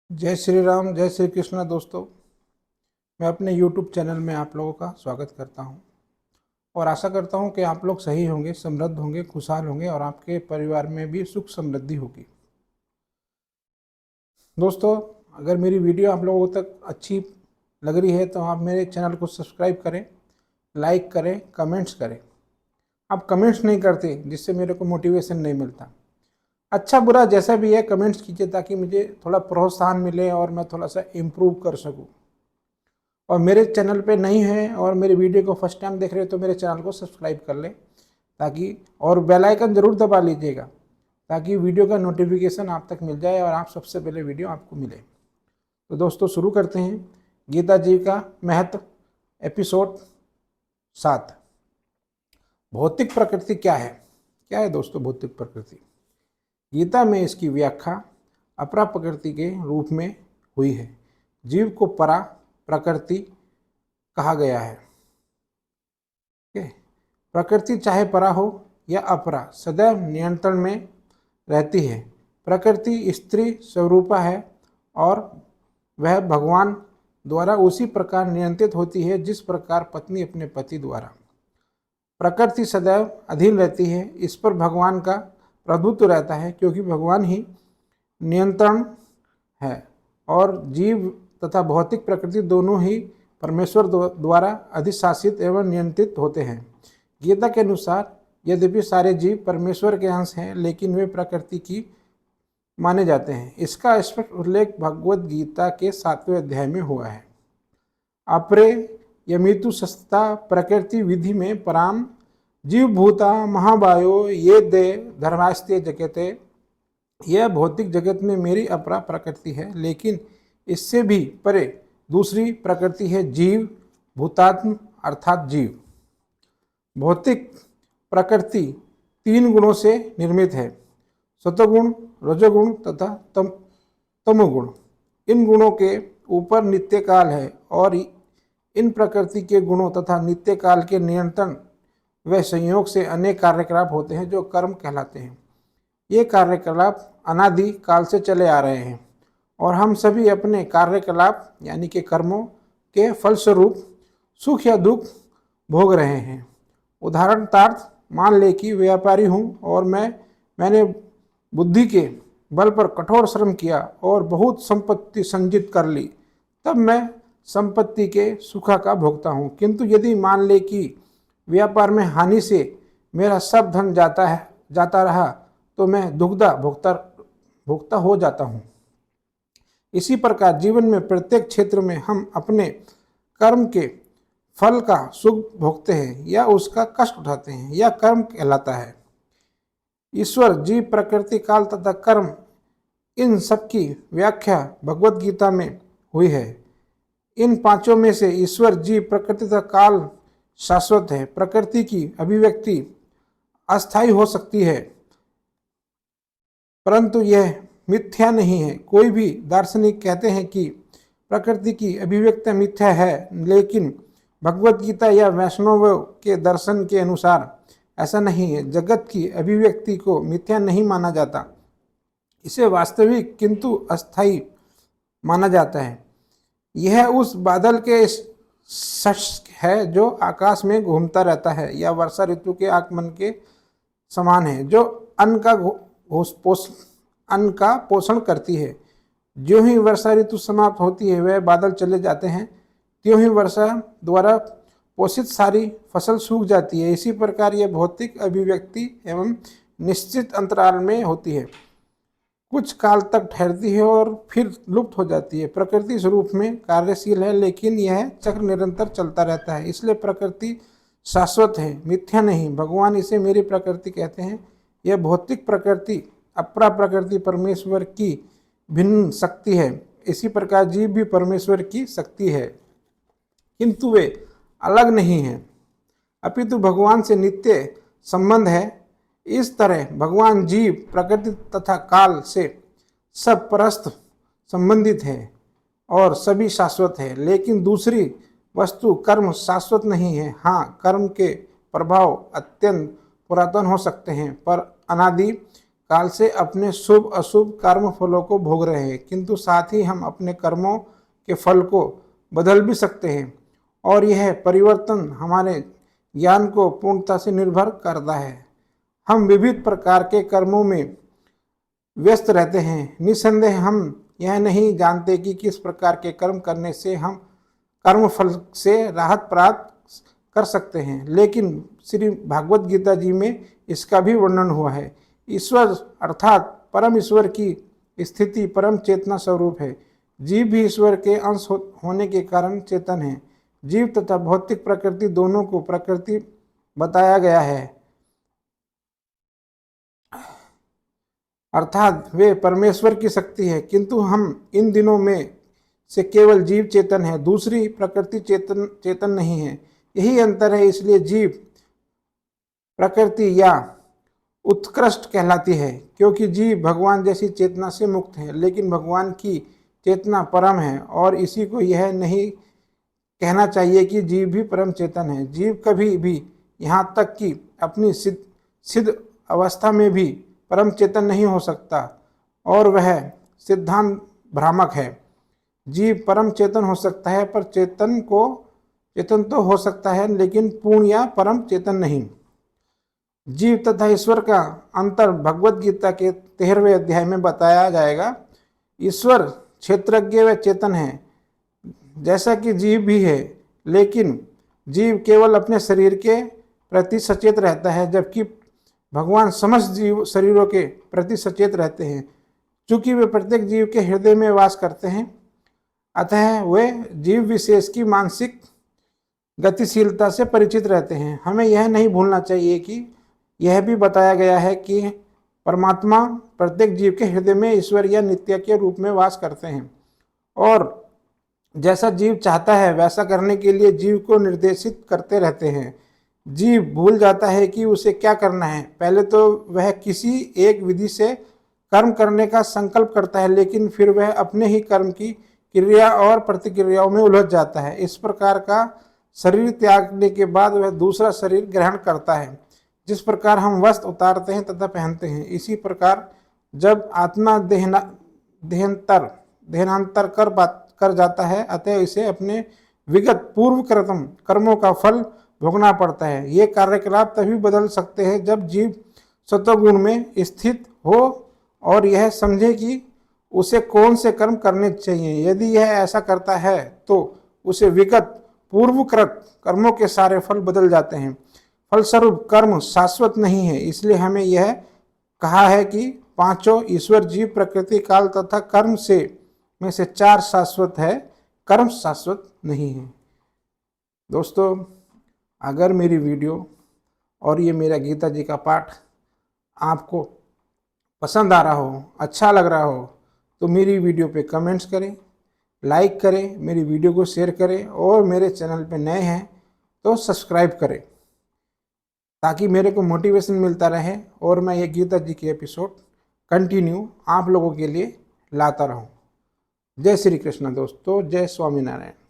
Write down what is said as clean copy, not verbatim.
जय श्री राम, जय श्री कृष्ण। दोस्तों, मैं अपने YouTube चैनल में आप लोगों का स्वागत करता हूं और आशा करता हूं कि आप लोग सही होंगे, समृद्ध होंगे, खुशहाल होंगे और आपके परिवार में भी सुख समृद्धि होगी। दोस्तों, अगर मेरी वीडियो आप लोगों तक अच्छी लग रही है तो आप मेरे चैनल को सब्सक्राइब करें, लाइक करें, कमेंट्स करें। आप कमेंट्स नहीं करते जिससे मेरे को मोटिवेशन नहीं मिलता। अच्छा बुरा जैसा भी है कमेंट्स कीजिए ताकि मुझे थोड़ा प्रोत्साहन मिले और मैं थोड़ा सा इम्प्रूव कर सकूँ। और मेरे चैनल पे नहीं है और मेरे वीडियो को फर्स्ट टाइम देख रहे हो तो मेरे चैनल को सब्सक्राइब कर लें ताकि, और बेल आइकन ज़रूर दबा लीजिएगा ताकि वीडियो का नोटिफिकेशन आप तक मिल जाए और आप सबसे पहले वीडियो आपको मिले। तो दोस्तों, शुरू करते हैं गीता जी का महत्व, एपिसोड 7। भौतिक प्रकृति क्या है? क्या है दोस्तों भौतिक प्रकृति? गीता में इसकी व्याख्या अपरा प्रकृति के रूप में हुई है। जीव को परा प्रकृति कहा गया है। प्रकृति चाहे परा हो या अपरा, सदैव नियंत्रण में रहती है। प्रकृति स्त्री स्वरूपा है और वह भगवान द्वारा उसी प्रकार नियंत्रित होती है जिस प्रकार पत्नी अपने पति द्वारा। प्रकृति सदैव अधीन रहती है, इस पर भगवान का प्रभुत्व रहता है क्योंकि भगवान ही नियंत्रण है और जीव तथा भौतिक प्रकृति दोनों ही परमेश्वर द्वारा अधिशासित एवं नियंत्रित होते हैं। गीता के अनुसार यद्यपि सारे जीव परमेश्वर के अंश हैं लेकिन वे प्रकृति की माने जाते हैं। इसका स्पष्ट उल्लेख भगवद गीता के 7वें अध्याय में हुआ है। अपरे यमितु सस्ता प्रकृति विधि में पराम जीव भूता महाबायो ये दे धर्मास्ते जगते। यह भौतिक जगत में मेरी अपरा प्रकृति है, लेकिन इससे भी परे दूसरी प्रकृति है जीव भूतात्म अर्थात जीव। भौतिक प्रकृति 3 गुणों से निर्मित है, सतोगुण, रजोगुण तथा तमोगुण। इन गुणों के ऊपर नित्य काल है और इन प्रकृति के गुणों तथा नित्य काल के नियंत्रण व संयोग से अनेक कार्यकलाप होते हैं जो कर्म कहलाते हैं। ये कार्यकलाप अनादि काल से चले आ रहे हैं और हम सभी अपने कार्यकलाप यानी कि कर्मों के फलस्वरूप सुख या दुख भोग रहे हैं। उदाहरणार्थ मान ले कि व्यापारी हूँ और मैंने बुद्धि के बल पर कठोर श्रम किया और बहुत संपत्ति संचित कर ली, तब मैं संपत्ति के सुख का भोगता हूँ। किंतु यदि मान ले कि व्यापार में हानि से मेरा सब धन जाता रहा तो मैं दुखदा भोगता हो जाता हूँ। इसी प्रकार जीवन में प्रत्येक क्षेत्र में हम अपने कर्म के फल का सुख भोगते हैं या उसका कष्ट उठाते हैं, यह कर्म कहलाता है। ईश्वर, जीव, प्रकृति, काल तथा कर्म, इन सब की व्याख्या भगवद गीता में हुई है। इन पांचों में से ईश्वर, जीव, प्रकृति तथा काल शाश्वत है। प्रकृति की अभिव्यक्ति अस्थायी हो सकती है परंतु यह मिथ्या नहीं है। कोई भी दार्शनिक कहते हैं कि प्रकृति की अभिव्यक्ति मिथ्या है, लेकिन भगवद गीता या वैष्णव के दर्शन के अनुसार ऐसा नहीं है। जगत की अभिव्यक्ति को मिथ्या नहीं माना जाता, इसे वास्तविक किंतु अस्थायी माना जाता है। यह उस बादल के सच है जो आकाश में घूमता रहता है या वर्षा ऋतु के आगमन के समान है जो अन्न का पोषण करती है। जो ही वर्षा ऋतु समाप्त होती है वह बादल चले जाते हैं, त्यों ही वर्षा द्वारा पोषित सारी फसल सूख जाती है। इसी प्रकार यह भौतिक अभिव्यक्ति एवं निश्चित अंतराल में होती है, कुछ काल तक ठहरती है और फिर लुप्त हो जाती है। प्रकृति स्वरूप में कार्यशील है लेकिन यह चक्र निरंतर चलता रहता है, इसलिए प्रकृति शाश्वत है, मिथ्या नहीं। भगवान इसे मेरी प्रकृति कहते हैं। यह भौतिक प्रकृति अपरा प्रकृति परमेश्वर की भिन्न शक्ति है। इसी प्रकार जीव भी परमेश्वर की शक्ति है, किंतु वे अलग नहीं हैं, अपितु भगवान से नित्य संबंध है। इस तरह भगवान, जीव, प्रकृति तथा काल से सब परस्पर संबंधित है और सभी शाश्वत है, लेकिन दूसरी वस्तु कर्म शाश्वत नहीं है। हाँ, कर्म के प्रभाव अत्यंत पुरातन हो सकते हैं पर अनादि काल से अपने शुभ अशुभ कर्म फलों को भोग रहे हैं, किंतु साथ ही हम अपने कर्मों के फल को बदल भी सकते हैं और यह परिवर्तन हमारे ज्ञान को पूर्णता से निर्भर करता है। हम विविध प्रकार के कर्मों में व्यस्त रहते हैं। निस्संदेह हम यह नहीं जानते कि किस प्रकार के कर्म करने से हम कर्म फल से राहत प्राप्त कर सकते हैं, लेकिन श्री भागवत गीता जी में इसका भी वर्णन हुआ है। ईश्वर अर्थात परम ईश्वर की स्थिति परम चेतना स्वरूप है। जीव भी ईश्वर के अंश होने के कारण चेतन है। जीव तथा भौतिक प्रकृति दोनों को प्रकृति बताया गया है, अर्थात वे परमेश्वर की शक्ति है, किंतु हम इन दिनों में से केवल जीव चेतन है, दूसरी प्रकृति चेतन नहीं है। यही अंतर है, इसलिए जीव प्रकृति या उत्कृष्ट कहलाती है, क्योंकि जीव भगवान जैसी चेतना से मुक्त है, लेकिन भगवान की चेतना परम है और इसी को यह नहीं कहना चाहिए कि जीव भी परम चेतन है। जीव कभी भी यहाँ तक कि अपनी सिद्ध अवस्था में भी परम चेतन नहीं हो सकता और वह सिद्धांत भ्रामक है। जीव परम चेतन हो सकता है, पर चेतन तो हो सकता है, लेकिन पूर्ण या परम चेतन नहीं। जीव तथा ईश्वर का अंतर भगवत गीता के 13वें अध्याय में बताया जाएगा। ईश्वर क्षेत्रज्ञ व चेतन है, जैसा कि जीव भी है, लेकिन जीव केवल अपने शरीर के प्रति सचेत रहता है, जबकि भगवान समस्त जीव शरीरों के प्रति सचेत रहते हैं। चूंकि वे प्रत्येक जीव के हृदय में वास करते हैं, अतः वे जीव विशेष की मानसिक गतिशीलता से परिचित रहते हैं। हमें यह नहीं भूलना चाहिए कि यह भी बताया गया है कि परमात्मा प्रत्येक जीव के हृदय में ईश्वर या नित्य के रूप में वास करते हैं और जैसा जीव चाहता है वैसा करने के लिए जीव को निर्देशित करते रहते हैं। जीव भूल जाता है कि उसे क्या करना है। पहले तो वह किसी एक विधि से कर्म करने का संकल्प करता है, लेकिन फिर वह अपने ही कर्म की क्रिया और प्रतिक्रियाओं में उलझ जाता है। इस प्रकार का शरीर त्यागने के बाद वह दूसरा शरीर ग्रहण करता है। जिस प्रकार हम वस्त्र उतारते हैं तथा पहनते हैं, इसी प्रकार जब आत्मा देहांतर कर जाता है, अतः इसे अपने विगत पूर्व कर्मों का फल भोगना पड़ता है। ये कार्यकलाप तभी बदल सकते हैं जब जीव सत्वगुण में स्थित हो और यह समझे कि उसे कौन से कर्म करने चाहिए। यदि यह ऐसा करता है तो उसे विगत पूर्वकृत कर्मों के सारे फल बदल जाते हैं। फलस्वरूप कर्म शाश्वत नहीं है। इसलिए हमें यह कहा है कि पांचों ईश्वर, जीव, प्रकृति, काल तथा कर्म में से 4 शाश्वत है, कर्म शाश्वत नहीं है। दोस्तों, अगर मेरी वीडियो और ये मेरा गीता जी का पाठ आपको पसंद आ रहा हो, अच्छा लग रहा हो, तो मेरी वीडियो पे कमेंट्स करें, लाइक करें, मेरी वीडियो को शेयर करें और मेरे चैनल पे नए हैं तो सब्सक्राइब करें, ताकि मेरे को मोटिवेशन मिलता रहे और मैं ये गीता जी के एपिसोड कंटिन्यू आप लोगों के लिए लाता रहूं। जय श्री कृष्ण दोस्तों, जय स्वामीनारायण।